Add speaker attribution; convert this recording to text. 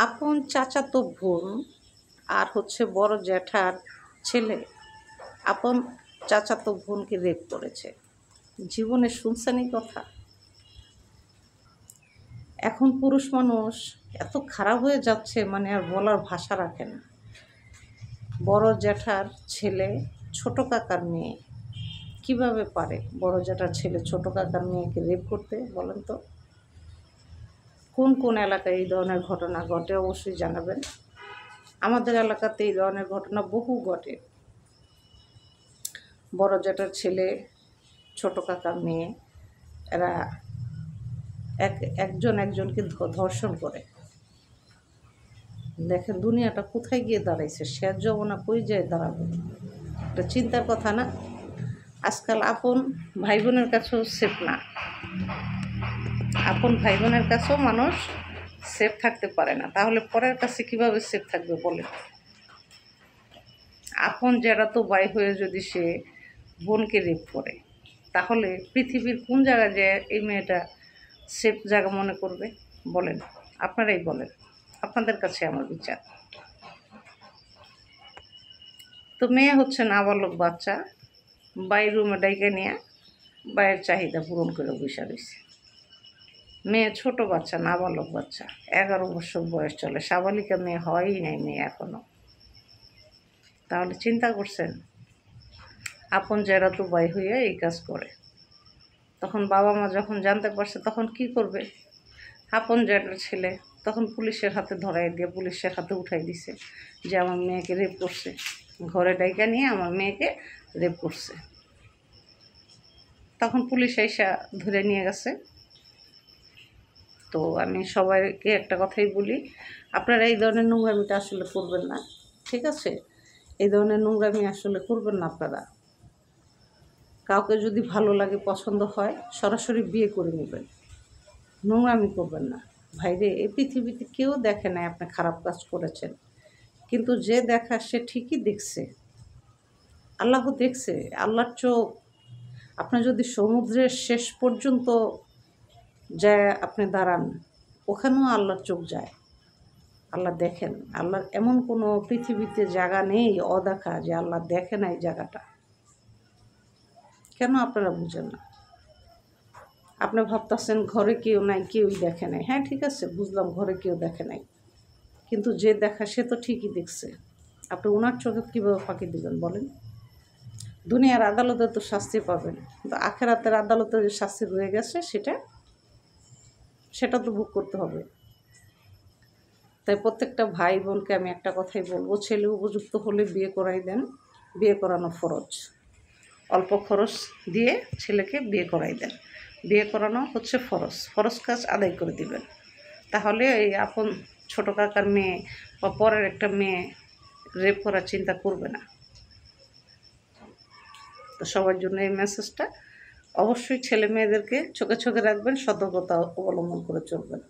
Speaker 1: আপন চাচাতো বোন আর হচ্ছে বড় জ্যাঠার ছেলে আপন চাচাতো বোনকে রেপ করেছে। জীবনে শুনছেন এই কথা? এখন পুরুষ মানুষ এত খারাপ হয়ে যাচ্ছে, মানে আর বলার ভাষা রাখে না। বড় জ্যাঠার ছেলে ছোট কাকার মেয়ে কিভাবে পারে বড় জ্যাঠার ছেলে ছোট কাকার মেয়েকে রেপ করতে, বলেন তো? কোন কোন এলাকায় এই ধরনের ঘটনা ঘটে অবশ্যই জানাবেন। আমাদের এলাকাতে এই ধরনের ঘটনা বহু ঘটে। বড় জ্যাঠার ছেলে ছোট কাকার মেয়ে এরা একজন একজনকে ধর্ষণ করে। দেখেন দুনিয়াটা কোথায় গিয়ে দাঁড়াইছে, শেষ যমুনা কই যায় দাঁড়াবে? এটা চিন্তার কথা না? আজকাল আপন ভাই বোনের কাছেও সেফ না। আপন ভাই বোনের কাছেও মানুষ সেফ থাকতে পারে না, তাহলে পরের কাছে কিভাবে সেফ থাকবে বলেন? আপন যারা তো ভাই হয়ে যদি সে বোনকে রেপ করে, তাহলে পৃথিবীর কোন জায়গায় যে এই মেয়েটা সেফ জায়গা মনে করবে বলেন? আপনারাই বলেন, আপনাদের কাছে আমার বিচার। তো মেয়ে হচ্ছে নাবালক বাচ্চা, বাইর রুমে ডাইকে নিয়ে বাইরের চাহিদা পূরণ করে বসে রয়েছে। মেয়ে ছোট বাচ্চা, নাবালক বাচ্চা, 11 বছর বয়স চলে, সাবালিকা মেয়ে হয়ই নাই মেয়ে এখনো। তাহলে চিন্তা করছেন, আপন যারা তো ভাই হইয়া এই কাজ করে, তখন বাবা মা যখন জানতে পারছে তখন কি করবে? আপন যারা ছেলে তখন পুলিশের হাতে ধরাই দিয়ে পুলিশের হাতে উঠাই দিছে যে আমার মেয়েকে রেপ করছে, ঘরে ডাইকা নিয়ে আমার মেয়েকে রেপ করছে। তখন পুলিশ এসে ধরে নিয়ে গেছে। তো আমি সবাইকে একটা কথাই বলি, আপনারা এই ধরনের নোংরামিটা আসলে করবেন না, ঠিক আছে? এই ধরনের নোংরামি আসলে করবেন না আপনারা। কাউকে যদি ভালো লাগে, পছন্দ হয়, সরাসরি বিয়ে করে নেবেন, নোংরামি করবেন না। ভাইরে, এই পৃথিবীতে কেউ দেখে নাই আপনি খারাপ কাজ করেছেন, কিন্তু যে দেখা সে ঠিকই দেখছে। আল্লাহ দেখছে, আল্লাহর চোখ। আপনি যদি সমুদ্রের শেষ পর্যন্ত যায় আপনি দাঁড়ান, ওখানেও আল্লাহর চোখ যায়, আল্লাহ দেখেন। আল্লাহর এমন কোনো পৃথিবীতে জায়গা নেই অদেখা যে আল্লাহ দেখে না এই জায়গাটা। কেন আপনারা বুঝেন না? আপনি ভাবতেছেন ঘরে কেউ নাই, কেউই দেখে নাই। হ্যাঁ ঠিক আছে, বুঝলাম ঘরে কেউ দেখে নাই, কিন্তু যে দেখা সে তো ঠিকই দেখছে। আপনি ওনার চোখে কীভাবে ফাঁকি দিবেন বলেন? দুনিয়ার আদালতে তো শাস্তি পাবেন, কিন্তু আখেরাতের আদালতে যে শাস্তি রয়ে গেছে সেটা তো ভোগ করতে হবে। তাই প্রত্যেকটা ভাই বোনকে আমি একটা কথাই বলবো, ছেলে উপযুক্ত হলে বিয়ে করাই দেন। বিয়ে করানো ফরজ, অল্প খরচ দিয়ে ছেলেকে বিয়ে করাই দেন। বিয়ে করানো হচ্ছে ফরজ, ফরজ কাজ আদায় করে দিবেন। তাহলে এই আপন ছোটো কাকার মেয়ে বা পরের একটা মেয়ে রেপ করার চিন্তা করবে না। তো সবার জন্য এই মেসেজটা, অবশ্যই ছেলে মেয়েদেরকে চোখে চোখে রাখবেন, সতর্কতা অবলম্বন করে চলবেন।